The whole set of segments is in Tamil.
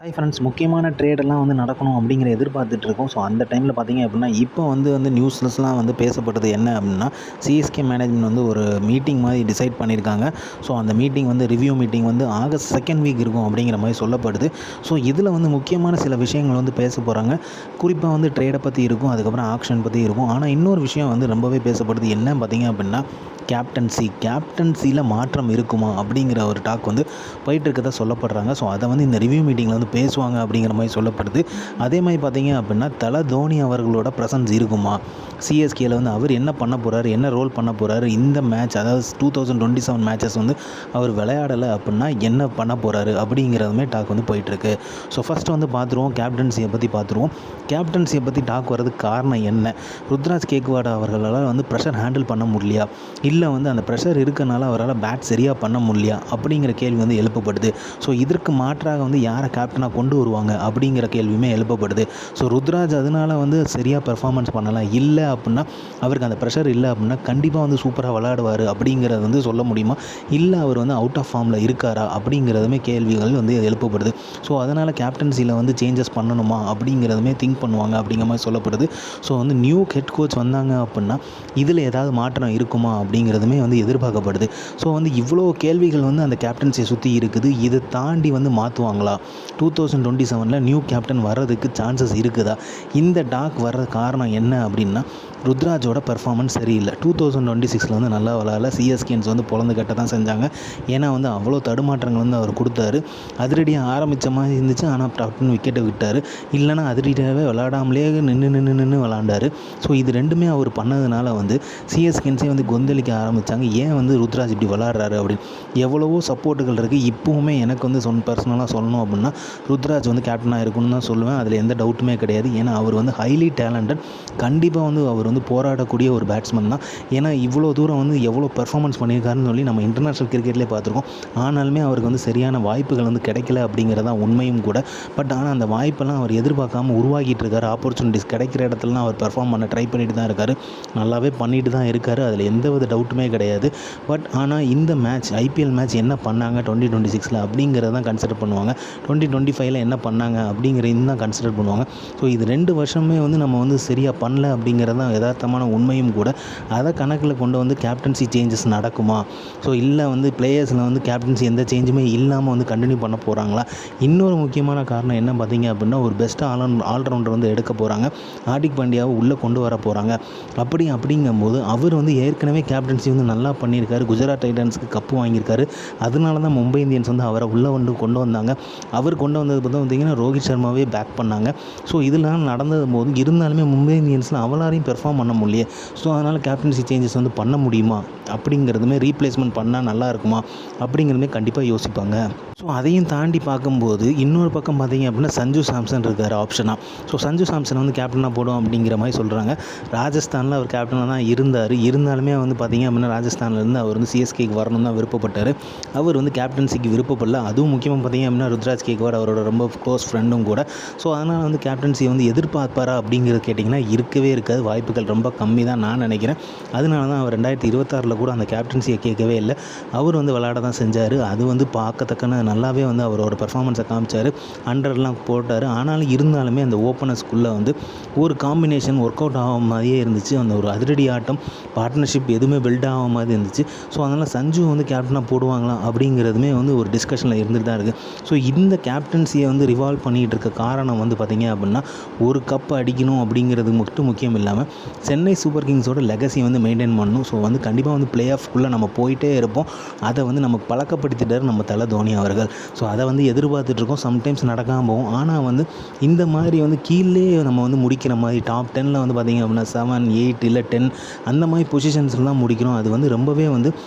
ஹாய் ஃப்ரெண்ட்ஸ், முக்கியமான ட்ரேடெல்லாம் நடக்கணும் அப்படிங்கிற எதிர்பார்த்துட்ருக்கோம். ஸோ அந்த டைமில் பார்த்தீங்க அப்படின்னா, இப்போ நியூஸ்லலாம் பேசப்பட்டது என்ன அப்படின்னா, சிஎஸ்கே மேனேஜ்மெண்ட் ஒரு மீட்டிங் மாதிரி டிசைட் பண்ணியிருக்காங்க. ஸோ அந்த meeting review meeting August 2nd week இருக்கும் அப்படிங்கிற மாதிரி சொல்லப்படுது. ஸோ இதில் முக்கியமான சில விஷயங்கள் பேச போகிறாங்க. குறிப்பாக ட்ரேடை பற்றி இருக்கும், அதுக்கப்புறம் ஆக்ஷன் பற்றி இருக்கும். ஆனால் இன்னொரு விஷயம் ரொம்பவே பேசப்படுது. என்ன பார்த்தீங்க அப்படின்னா, கேப்டன்சியில் மாற்றம் இருக்குமா அப்படிங்கிற ஒரு டாக் போயிட்டுருக்கதா சொல்லப்படுறாங்க. ஸோ அதை இந்த ரிவ்யூ மீட்டிங்கில் பேசுவாங்க அப்படிங்கிற மாதிரி சொல்லப்படுது. அதே மாதிரி பார்த்தீங்க அப்படின்னா, தல தோனி அவர்களோட ப்ரெசன்ஸ் இருக்குமா, சிஎஸ்கேல அவர் என்ன பண்ண போகிறாரு, என்ன ரோல் பண்ண போகிறாரு, இந்த மேட்ச் அதாவது 2027 மேட்சஸ் அவர் விளையாடலை அப்படின்னா என்ன பண்ண போகிறாரு அப்படிங்கிறதுமே டாக் போயிட்டுருக்கு. ஸோ ஃபஸ்ட்டு பார்த்துருவோம், கேப்டன்சியை பற்றி பார்த்துருவோம். கேப்டன்சியை பற்றி டாக் வரதுக்கு காரணம் என்ன? ருத்ராஜ் கேக்வாட் அவர்களால் ப்ரெஷர் ஹேண்டில் பண்ண முடியலையா, இல்லை அந்த ப்ரெஷர் இருக்கனால அவரால் பேட் சரியாக பண்ண முடியலையா அப்படிங்கிற கேள்வி எழுப்பப்படுது. ஸோ இதற்கு மாற்றாக யாரை கேப்டனாக கொண்டு வருவாங்க அப்படிங்கிற கேள்வியுமே எழுப்பப்படுது. ஸோ ருத்ராஜ் அதனால் சரியாக பெர்ஃபார்மன்ஸ் பண்ணலாம், இல்லை அப்படின்னா அவருக்கு அந்த ப்ரெஷர் இல்லை அப்படின்னா கண்டிப்பாக சூப்பராக விளையாடுவார் அப்படிங்கிறது சொல்ல முடியுமா, இல்லை அவர் அவுட் ஆஃப் ஃபார்மில் இருக்காரா அப்படிங்கிறதுமே கேள்விகள் எழுப்பப்படுது. ஸோ அதனால் கேப்டன்சியில் சேஞ்சஸ் பண்ணணுமா அப்படிங்கிறதுமே திங்க் பண்ணுவாங்க அப்படிங்கிற மாதிரி சொல்லப்படுது. ஸோ நியூ ஹெட் கோச் வந்தாங்க அப்படின்னா இதில் ஏதாவது மாற்றம் இருக்குமா அப்படிங்கிறதுமே எதிர்பார்க்கப்படுது. ஸோ இவ்வளோ கேள்விகள் அந்த கேப்டன்சியை சுற்றி இருக்குது. இதை தாண்டி மாற்றுவாங்களா, 2027 நியூ கேப்டன் வர்றதுக்கு சான்சஸ் இருக்குதா? இந்த டாக் வர்ற காரணம் என்ன அப்படின்னா, ருத்ராஜோட பெர்ஃபார்மன்ஸ் சரியில்லை. 2026 நல்லா விளையாடல. சிஎஸ்கேன்ஸ் பொழந்து கட்ட தான் செஞ்சாங்க. ஏன்னா அவ்வளோ தடுமாற்றங்கள் அவர் கொடுத்தாரு. அதிரடியாக ஆரம்பித்த மாதிரி இருந்துச்சு, ஆனால் டக்குன்னு விக்கெட்டை விட்டார். இல்லைனா அதிரடியாகவே விளையாடாமலே நின்று விளாண்டார். ஸோ இது ரெண்டுமே அவர் பண்ணதுனால சிஎஸ்கேன்ஸே கொந்தளிக்க ஆரம்பித்தாங்க. ஏன் ருத்ராஜ் இப்படி விளாட்றாரு அப்படின்னு. எவ்வளவோ சப்போர்ட்டுகள் இருக்குது. இப்போவுமே எனக்கு பர்சனலாக சொல்லணும் அப்படின்னா ருத்ராஜ் கேப்டனாக இருக்குன்னு தான் சொல்லுவேன். அதில் எந்த டவுட்டுமே கிடையாது. ஏன்னா அவர் ஹைலி டேலண்டட். கண்டிப்பாக அவர் போராடக்கூடிய ஒரு பேட்ஸ்மேன் தான். ஏன்னா இவ்வளோ தூரம் எவ்வளோ பெர்ஃபார்மன்ஸ் பண்ணியிருக்காருன்னு சொல்லி நம்ம இன்டர்நேஷ்னல் கிரிக்கெட்லேயே பார்த்துருக்கோம். ஆனாலுமே அவருக்கு சரியான வாய்ப்புகள் கிடைக்கல அப்படிங்கிறதான் உண்மையும் கூட. பட் ஆனால் அந்த வாய்ப்பெல்லாம் அவர் எதிர்பார்க்காம உருவாக்கிட்டு இருக்காரு. ஆப்பர்ச்சுனிட்டிஸ் கிடைக்கிற இடத்துலலாம் அவர் பெர்ஃபார்ம் பண்ண ட்ரை பண்ணிட்டு தான் இருக்கார். நல்லாவே பண்ணிட்டு தான் இருக்கார். அதில் எந்தவித டவுட்டுமே கிடையாது. பட் ஆனால் இந்த மேட்ச், ஐபிஎல் மேட்ச் என்ன பண்ணாங்க 2026 அப்படிங்கிறத தான் கன்சிடர் பண்ணுவாங்க. 2025 என்ன பண்ணாங்க அப்படிங்கிறதையும் தான் கன்சிடர் பண்ணுவாங்க. ஸோ இது 2 வருஷமே நம்ம சரியாக பண்ணல அப்படிங்கிறது தான் யதார்த்தமான உண்மையும் கூட. அதை கணக்கில் கொண்டு கேப்டன்சி சேஞ்சஸ் நடக்குமா, ஸோ இல்லை பிளேயர்ஸில் கேப்டன்சி எந்த சேஞ்சுமே இல்லாமல் கண்டினியூ பண்ண போகிறாங்களா? இன்னொரு முக்கியமான காரணம் என்ன பார்த்தீங்க அப்படின்னா, ஒரு பெஸ்ட் ஆல்ரவுண்டர் எடுக்க போகிறாங்க. ஹார்திக் பாண்டியாவை உள்ளே கொண்டு வர போகிறாங்க. அப்படிங்கும்போது அவர் ஏற்கனவே கேப்டன்சி நல்லா பண்ணியிருக்காரு. குஜராத் டைட்டன்ஸுக்கு கப்பு வாங்கியிருக்காரு. அதனால தான் மும்பை இந்தியன்ஸ் அவரை உள்ளே கொண்டு வந்தாங்க. அவர் கொண்டு வந்தது பார்த்திங்கன்னா ரோஹித் சர்மாவே பேக் பண்ணாங்க. ஸோ இதெல்லாம் நடந்தது போது இருந்தாலுமே மும்பை இந்தியன்ஸில் அவளாரையும் பெர்ஃபார்ம் பண்ண முடியல. ஸோ அதனால் கேப்டன்சி சேஞ்சஸ் பண்ண முடியுமா அப்படிங்கிறதுமே, ரீப்ளேஸ்மெண்ட் பண்ணால் நல்லா இருக்குமா அப்படிங்கிறதுமே கண்டிப்பாக யோசிப்பாங்க. ஸோ அதையும் தாண்டி பார்க்கும்போது இன்னொரு பக்கம் பார்த்தீங்க அப்படின்னா சஞ்சு சாம்சன் இருக்கார் ஆப்ஷனாக. ஸோ சஞ்சு சாம்சன் கேப்டனாக போடும் அப்படிங்கிற மாதிரி சொல்கிறாங்க. ராஜஸ்தானில் அவர் கேப்டனாக தான் இருந்தாலுமே பார்த்தீங்க அப்படின்னா ராஜஸ்தான்லேருந்து அவர் சிஎஸ்கேக்கு வரணும் தான் விருப்பப்பட்டார். அவர் கேப்டன்சிக்கு விருப்பப்படல. அதுவும் முக்கியமாக பார்த்தீங்க அப்படின்னா ருத்ராஜ் கேக்வாட் அவரோட ரொம்ப க்ளோஸ் ஃப்ரெண்டும் கூட. ஸோ அதனால் கேப்டன்சி எதிர்பார்ப்பாரா அப்படிங்கிறது கேட்டிங்கன்னா இருக்கவே இருக்காது. வாய்ப்புகள் ரொம்ப கம்மி தான் நான் நினைக்கிறேன். அதனால தான் அவர் 2026 கூட அந்த கேப்டன்சியை கேட்கவே இல்லை. அவர் விளையாட தான் செஞ்சார். அது பார்க்கத்தக்கன நல்லாவே அவரோட பெர்ஃபார்மன்ஸை காமிச்சார். அண்டர்லாம் போட்டார். ஆனாலும் இருந்தாலுமே அந்த ஓப்பனர்ஸ்குள்ளே ஒரு காம்பினேஷன் ஒர்க் அவுட் ஆகாம மாதிரியே இருந்துச்சு. அந்த ஒரு அதிரடி ஆட்டம், பார்ட்னர்ஷிப் எதுவுமே பில்ட் ஆகாம மாதிரி இருந்துச்சு. ஸோ அதனால் சஞ்சு கேப்டனாக போடுவாங்களா அப்படிங்கிறதுமே ஒரு டிஸ்கஷனில் இருந்துட்டு தான் இருக்குது. ஸோ இந்த கேப்டன்சியை ரிவால்வ் பண்ணிகிட்டு இருக்க காரணம் பார்த்திங்க அப்படின்னா, ஒரு கப் அடிக்கணும் அப்படிங்கிறது மட்டும் முக்கியம் இல்லாமல் சென்னை சூப்பர் கிங்ஸோட லெகசி மெயின்டைன் பண்ணணும். ஸோ கண்டிப்பாக பிளே ஆஃப்குள்ளே நம்ம போயிட்டே இருப்போம். அதை நமக்கு பழக்கப்படுத்திட்டார் நம்ம தல தோனி அவர்கள். ஸோ அதை எதிர்பார்த்துட்ருக்கோம். சம்டைம்ஸ் நடக்காமல் போகும். ஆனால் இந்த மாதிரி கீழே நம்ம முடிக்கிற மாதிரி டாப் 10ல் பார்த்திங்க அப்படின்னா 7, 8 இல்லை 10 அந்த மாதிரி பொசிஷன்ஸ்லாம் முடிக்கிறோம். அது ரொம்பவே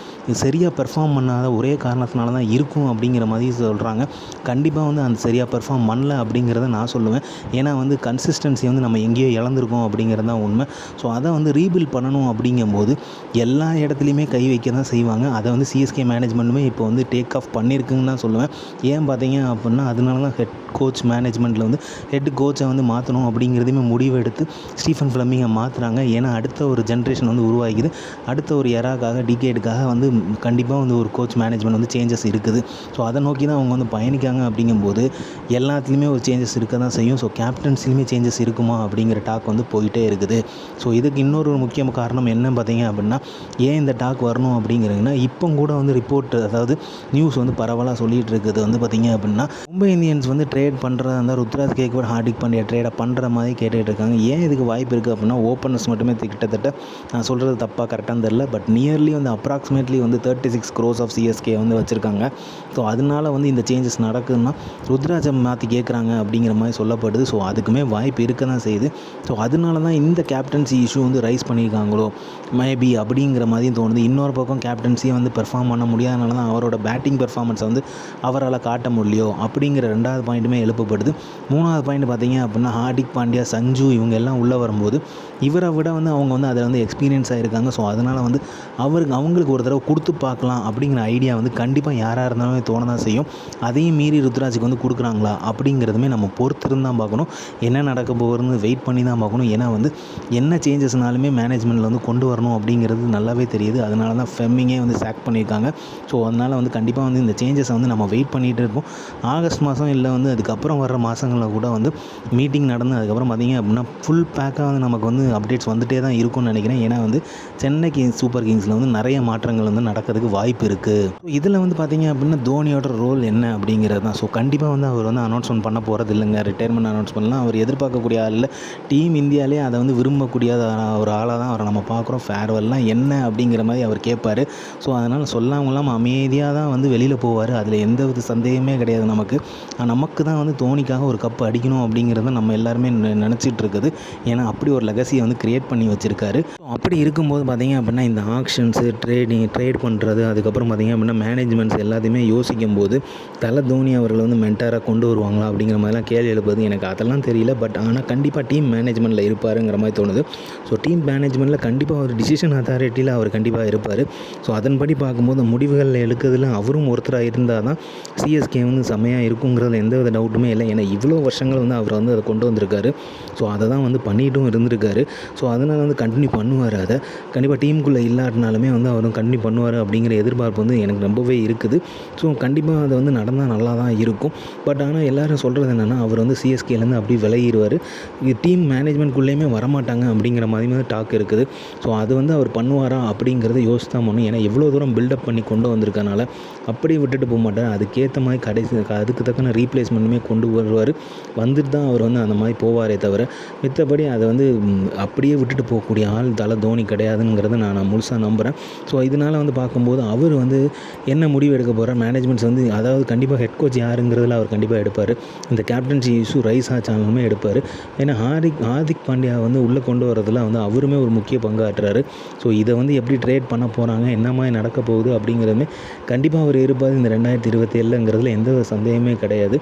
சரியாக பெர்ஃபார்ம் பண்ணாத ஒரே காரணத்தினால தான் இருக்கும் அப்படிங்கிற மாதிரி சொல்கிறாங்க. கண்டிப்பாக அந்த சரியாக பெர்ஃபார்ம் பண்ணல அப்படிங்கிறத நான் சொல்லுவேன். ஏன்னா கன்சிஸ்டன்சி நம்ம எங்கேயோ இழந்திருக்கோம் அப்படிங்கிறது தான் உண்மை. ஸோ அதை வந்து ரீபில்ட் பண்ணணும் அப்படிங்கும்போது எல்லா இடத்துலையுமே கை வைக்க தான் செய்வாங்க. அதை வந்து சிஎஸ்கே மேனேஜ்மெண்ட்டுமே இப்போ வந்து டேக் ஆஃப் பண்ணியிருக்குன்னு தான் சொல்லுவேன். ஏன் பார்த்தீங்க அப்படின்னா அதனால தான் ஹெட் கோச் மேனேஜ்மெண்ட்டில் வந்து ஹெட் கோச்சை வந்து மாற்றணும் அப்படிங்கிறதையுமே முடிவு எடுத்து ஸ்டீஃபன் ஃப்ளமிங்கை மாற்றுறாங்க. ஏன்னா அடுத்த ஒரு ஜென்ரேஷன் வந்து உருவாகிக்குது. அடுத்த ஒரு எராக்காக டிகேடுக்காக வந்து கண்டிப்பாக வந்து ஒரு கோச் மேனேஜ்மெண்ட் வந்து சேஞ்சஸ் இருக்குது. ஸோ அதை நோக்கி தான் அவங்க வந்து பயணிக்காங்க. அப்படிங்கும்போது எல்லாத்துலேயுமே ஒரு சேஞ்சஸ் இருக்க தான் செய்யும். ஸோ கேப்டன்ஸ்லையுமே சேஞ்சஸ் இருக்குமா அப்படிங்கிற டாக் வந்து போயிட்டே இருக்குது. ஸோ இதுக்கு இன்னொரு முக்கிய காரணம் என்ன பார்த்தீங்க அப்படின்னா ஏன் இந்த டாக் வரணும் அப்படிங்கிறதுனா இப்போ கூட வந்து ரிப்போர்ட் அதாவது நியூஸ் வந்து பரவலாக சொல்லிகிட்டு இருக்குது வந்து பார்த்திங்க அப்படின்னா மும்பை இந்தியன்ஸ் வந்து ட்ரேட் பண்ணுறதா இருந்தால் ருத்ராஜ் கேக்வாட் ஹார்திக் பாண்டியா ட்ரேடை பண்ணுற மாதிரி கேட்டுகிட்டு இருக்காங்க. ஏன் இதுக்கு வாய்ப்பு இருக்குது அப்படின்னா ஓப்பனர்ஸ் மட்டுமே கிட்டத்தட்ட நான் சொல்கிறது தப்பாக கரெக்டாக தெரில, பட் நியர்லி வந்து அப்ராக்சிமேட்லி வந்து 36 crores ஆஃப் சிஎஸ்கே வந்து வச்சுருக்காங்க. ஸோ அதனால வந்து இந்த சேஞ்சஸ் நடக்குதுன்னா ருத்ராஜை மாற்றி கேட்குறாங்க அப்படிங்கிற மாதிரி சொல்லப்படுது. ஸோ அதுக்குமே வாய்ப்பு இருக்க தான் செய்யுது. ஸோ அதனால தான் இந்த கேப்டன்சி இஷ்யூ வந்து ரைஸ் பண்ணியிருக்காங்களோ மேபி அப்படிங்கிற மாதிரியும் தோணுது. இன்னொரு பக்கம் கேப்டன்சியை வந்து பெர்ஃபார்ம் பண்ண முடியாதனால தான் அவரோட பேட்டிங் பெர்ஃபார்மன்ஸை வந்து அவரால் காட்ட முடியலையோ அப்படிங்கிற 2வது பாயிண்ட்டுமே எழுப்பப்படுது. 3வது பாயிண்ட் பார்த்தீங்க அப்படின்னா ஹார்திக் பாண்டியா, சஞ்சு இவங்க எல்லாம் உள்ளே வரும்போது இவரை விட வந்து அவங்க வந்து அதில் வந்து எக்ஸ்பீரியன்ஸ் ஆகிருக்காங்க. ஸோ அதனால் வந்து அவங்களுக்கு ஒரு தடவை கொடுத்து பார்க்கலாம் அப்படிங்கிற ஐடியா வந்து கண்டிப்பாக யாராக இருந்தாலும் தோண தான் செய்யும். அதையும் மீறி ருத்ராஜுக்கு வந்து கொடுக்குறாங்களா அப்படிங்கிறதுமே நம்ம பொறுத்திருந்து தான் பார்க்கணும். என்ன நடக்க போகிறதுன்னு வெயிட் பண்ணி தான் பார்க்கணும். ஏன்னா வந்து என்ன சேஞ்சஸ்னாலுமே மேனேஜ்மெண்ட்டில் வந்து கொண்டு வரணும் அப்படிங்கிறது நல்லாவே தெரியுது. அதனால தான் ஃபெம்மிங்கே வந்து சாக் பண்ணியிருக்காங்க. ஸோ அதனால் வந்து கண்டிப்பாக வந்து இந்த சேஞ்சஸை வந்து நம்ம வெயிட் பண்ணிகிட்டு இருப்போம். ஆகஸ்ட் மாதம் இல்லை வந்து அதுக்கப்புறம் வர்ற மாதங்களில் கூட வந்து மீட்டிங் நடந்து அதுக்கப்புறம் பார்த்திங்க அப்படின்னா ஃபுல் பேக்காக வந்து நமக்கு வந்து அப்டேட்ஸ் வந்துகிட்டே தான் இருக்கும்னு நினைக்கிறேன். ஏன்னா வந்து சென்னை சூப்பர் கிங்ஸில் வந்து நிறைய மாற்றங்கள் வந்து நடக்கிறதுக்கு வாய்ப்பு இருக்குது. ஸோ இதில் வந்து பார்த்திங்க அப்படின்னா தோனியோட ரோல் என்ன அப்படிங்கிறது தான். ஸோ கண்டிப்பாக வந்து அவர் வந்து அனௌன்ஸ்மெண்ட் பண்ண போகிறது இல்லைங்க. ரிட்டையர்மெண்ட் அனௌன்ஸ் பண்ணலாம் அவர் எதிர்பார்க்கக்கூடிய ஆளில் டீம் இந்தியாவிலே அதை வந்து விரும்பக்கூடிய ஒரு ஆளாக தான் அவரை நம்ம பார்க்குறோம். ஃபேர்வெல்லாம் என்ன அப்படிங்கிற மாதிரி அவர் கேட்பார். ஸோ அதனால் சொல்லாமலாம் அமைதியாக தான் வந்து வெளியில் போவார். அதில் எந்த வித சந்தேகமே கிடையாது நமக்கு. நமக்கு தான் வந்து தோனிக்காக ஒரு கப் அடிக்கணும் அப்படிங்கிறத நம்ம எல்லாருமே நினச்சிட்டு இருக்குது. ஏன்னா அப்படி ஒரு லெகசியை வந்து க்ரியேட் பண்ணி வச்சுருக்காரு. ஸோ அப்படி இருக்கும்போது பார்த்திங்க அப்படின்னா இந்த ஆக்ஷன்ஸு ட்ரேட் பண்ணுறது அதுக்கப்புறம் பார்த்திங்க அப்படின்னா மேனேஜ்மெண்ட்ஸ் எல்லாத்தையுமே யோசிக்கும் போது தோனி அவர்களை வந்து மென்டாராக கொண்டு வருவாங்களா அப்படிங்கிற மாதிரிலாம் கேள்வி எழுப்புது. எனக்கு அதெல்லாம் தெரியல. பட் ஆனால் கண்டிப்பாக டீம் மேனேஜ்மெண்ட்டில் இருப்பாருங்கிற மாதிரி தோணுது. ஸோ டீம் மேனேஜ்மெண்ட்டில் கண்டிப்பாக ஒரு டிசிஷன் அத்தாரிட்டியில் அவர் கண்டிப்பாக இருப்பார். ஸோ அதன்படி பார்க்கும்போது முடிவுகள் எடுக்கிறதுல அவரும் ஒருத்தராக இருந்தால் தான் சிஎஸ்கே வந்து செம்மையாக இருக்குங்கிறதுல எந்த வித டவுட்டுமே இல்லை. ஏன்னா இவ்வளோ வருஷங்கள் வந்து அவர் வந்து அதை கொண்டு வந்திருக்காரு. ஸோ அதை தான் வந்து பண்ணிட்டும் இருந்திருக்காரு. ஸோ அதனால் வந்து கண்டினியூ பண்ணுவார். அதை கண்டிப்பாக டீமுக்குள்ளே இல்லாட்டினாலுமே வந்து அவரும் கண்டினியூ பண்ணுவார் அப்படிங்கிற எதிர்பார்ப்பு வந்து எனக்கு ரொம்பவே இருக்குது. ஸோ கண்டிப்பாக அது வந்து நடந்தால் நல்லா தான் இருக்கும். பட் ஆனால் எல்லோரும் சொல்கிறது என்னென்னா அவர் வந்து சிஎஸ்கேலேருந்து அப்படி விலகிடுவார், டீம் மேனேஜ்மெண்ட்குள்ளேயுமே வரமாட்டாங்க அப்படிங்கிற மாதிரி டாக் இருக்குது. ஸோ அது வந்து அவர் பண்ணுவாரா அப்படிங்கிறத யோசிச்சு தான் பண்ணணும். ஏன்னா எவ்வளோ தூரம் பில்டப் பண்ணி கொண்டு வந்திருக்கனால அப்படியே விட்டுட்டு போக மாட்டார். அதுக்கேற்ற மாதிரி அதுக்கு தக்கன ரீப்ளேஸ்மெண்ட்டுமே கொண்டு வருவார். வந்துட்டு தான் அவர் வந்து அந்த மாதிரி போவாரே தவிர மித்தபடி அதை வந்து அப்படியே விட்டுட்டு போகக்கூடிய ஆள் தோனி கிடையாதுங்கிறத நான் முழுசாக நம்புகிறேன். ஸோ இதனால் வந்து பார்க்கும்போது அவர் வந்து என்ன முடிவு எடுக்க போகிறார் மேனேஜ்மெண்ட்ஸ் வந்து அதாவது கண்டிப்பாக ஹெட் கோச் யாருங்கிறதுல அவர் கண்டிப்பாக எடுப்பார். இந்த கேப்டன்சி இஷ்யூ ரைஸ் ஆச்சாலுமே எடுப்பார். ஏன்னா ஹார்திக் பாண்டியா வந்து உள்ளே கொண்டு வரதில் வந்து அவருமே ஒரு முக்கிய பங்காற்றுறாரு. ஸோ இதை வந்து எப்படி ட்ரேட் பண்ண போகிறாங்க என்ன மாதிரி நடக்க போகுது அப்படிங்கிறதுமே கண்டிப்பாக அவர் இருப்பார் இந்த 2027ங்கிறதுல எந்த ஒரு சந்தேகமே கிடையாது.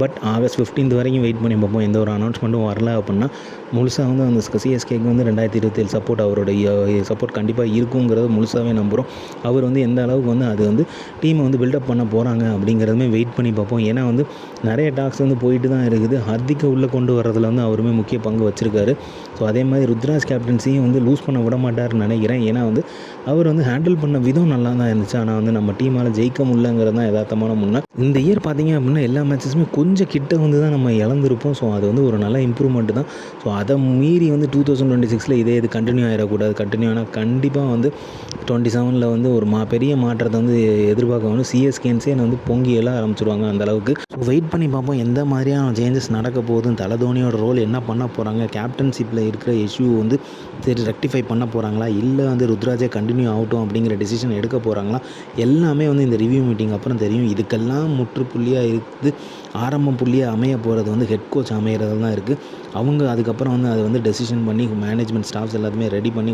பட் ஆகஸ்ட் 15 வரைக்கும் வெயிட் பண்ணி பார்ப்போம். எந்த ஒரு அனௌன்ஸ்மெண்ட்டும் வரல அப்படின்னா முழுசாக வந்து அந்த சிஎஸ்கேக்கு வந்து 2027 சப்போர்ட் அவருடைய சப்போர்ட் கண்டிப்பாக இருக்குங்கிறத முழுசாகவே நம்புகிறோம். அவர் வந்து எந்த அளவுக்கு வந்து அது வந்து டீமை வந்து பில்டப் பண்ண போகிறாங்க அப்படிங்கிறதுமே வெயிட் பண்ணி பார்ப்போம். ஏன்னா வந்து நிறைய டாக்ஸ் வந்து போயிட்டு தான் இருக்குது. ஹார்திக்கை உள்ளே கொண்டு வரதில் வந்து அவருமே முக்கிய பங்கு வச்சுருக்காரு. ஸோ அதே மாதிரி ருத்ராஜ் கேப்டன்சியும் வந்து லூஸ் பண்ண விட மாட்டார்னு நினைக்கிறேன். ஏன்னா வந்து அவர் வந்து ஹேண்டில் பண்ண விதம் நல்லா தான் இருந்துச்சு. ஆனால் வந்து நம்ம டீமால் ஜெயிக்க முடியலங்கிறது தான் யதார்த்தமான முன்னே. இந்த இயர் பார்த்திங்க அப்படின்னா எல்லா மேட்சஸுமே கொஞ்சம் கிட்ட வந்து தான் நம்ம இழந்திருப்போம். ஸோ அது வந்து ஒரு நல்ல இம்ப்ரூவ்மெண்ட் தான். ஸோ அதை மீறி வந்து 2026 இது கண்டினியூ ஆகிடக்கூடாது. கண்டினியூ ஆனால் கண்டிப்பாக வந்து 27 வந்து ஒரு பெரிய மாற்றத்தை வந்து எதிர்பார்க்க வந்து சிஎஸ்கேன்ஸே வந்து பொங்கி எல்லாம் ஆரம்பிச்சிடுவாங்க அந்தளவுக்கு. ஸோ வெயிட் பண்ணி பார்ப்போம் எந்த மாதிரியான சேஞ்சஸ் நடக்க போகுதுன்னு. தோனியோட ரோல் என்ன பண்ண போகிறாங்க, கேப்டன்ஷிப்பில் இருக்கிற இஷ்யூ வந்து சரி ரெக்டிஃபை பண்ண போகிறாங்களா, இல்லை வந்து ருத்ராஜே கண்டினியூ ஆகட்டும் அப்படிங்கிற டெசிஷன் எடுக்க போகிறாங்களா, எல்லாமே வந்து இந்த ரிவ்யூ மீட்டிங் அப்புறம் தெரியும். இதுக்கெல்லாம் முற்றுப்புள்ளியாக இருக்குது ஆரம்பம் புள்ளியாக அமைய போகிறது வந்து ஹெட் கோச் அமைகிறது தான் இருக்குது. அவங்க அதுக்கப்புறம் வந்து அதை வந்து டெசிஷன் பண்ணி மேனேஜ்மெண்ட் ஸ்டாஃப்ஸ் எல்லாத்தையுமே ரெடி பண்ணி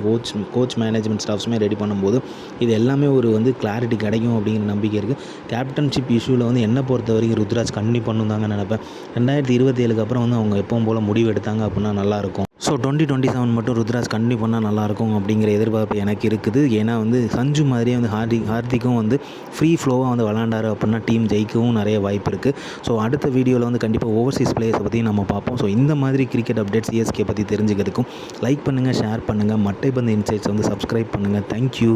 கோச் மேனேஜ்மெண்ட் ஸ்டாஃப்ஸுமே ரெடி பண்ணும்போது இது எல்லாமே ஒரு வந்து கிளாரிட்டி கிடைக்கும் அப்படிங்கிற நம்பிக்கை இருக்குது. கேப்டன்ஷிப் இஷ்யூவில் வந்து என்னை பொறுத்த வரைக்கும் ருத்ராஜ் கண்டினியூ பண்ணணும் தாங்க நினைப்பேன். 2027க்கு அப்புறம் வந்து அவங்க எப்பவும் போல் முடிவு எடுத்தாங்க அப்படின்னா நல்லாயிருக்கும். ஸோ 2027 மட்டும் ருத்ராஜ் கண்டினியூ பண்ணால் நல்லாயிருக்கும் அப்படிங்கிற எதிர்பார்ப்பு எனக்கு இருக்குது. ஏன்னா வந்து சஞ்சு மாதிரியே வந்து ஹார்திக்கும் வந்து ஃப்ரீ ஃப்ளோவாக வந்து விளாண்டாரு அப்படின்னா டீம் ஜெயிக்கவும் நிறைய வாய்ப்பு இருக்குது. ஸோ அடுத்த வீடியோவில் வந்து கண்டிப்பாக ஓவர்சீஸ் பிளேயர்ஸை பற்றி நம்ம பார்ப்போம். ஸோ இந்த மாதிரி கிரிக்கெட் அப்டேட்ஸ் சிஎஸ்கே பற்றி தெரிஞ்சுக்கிறதுக்கும் லைக் பண்ணுங்கள், ஷேர் பண்ணுங்கள். மட்டைப்பந்து இன்சைட்ஸ் வந்து சப்ஸ்கிரைப் பண்ணுங்கள். தேங்க்யூ.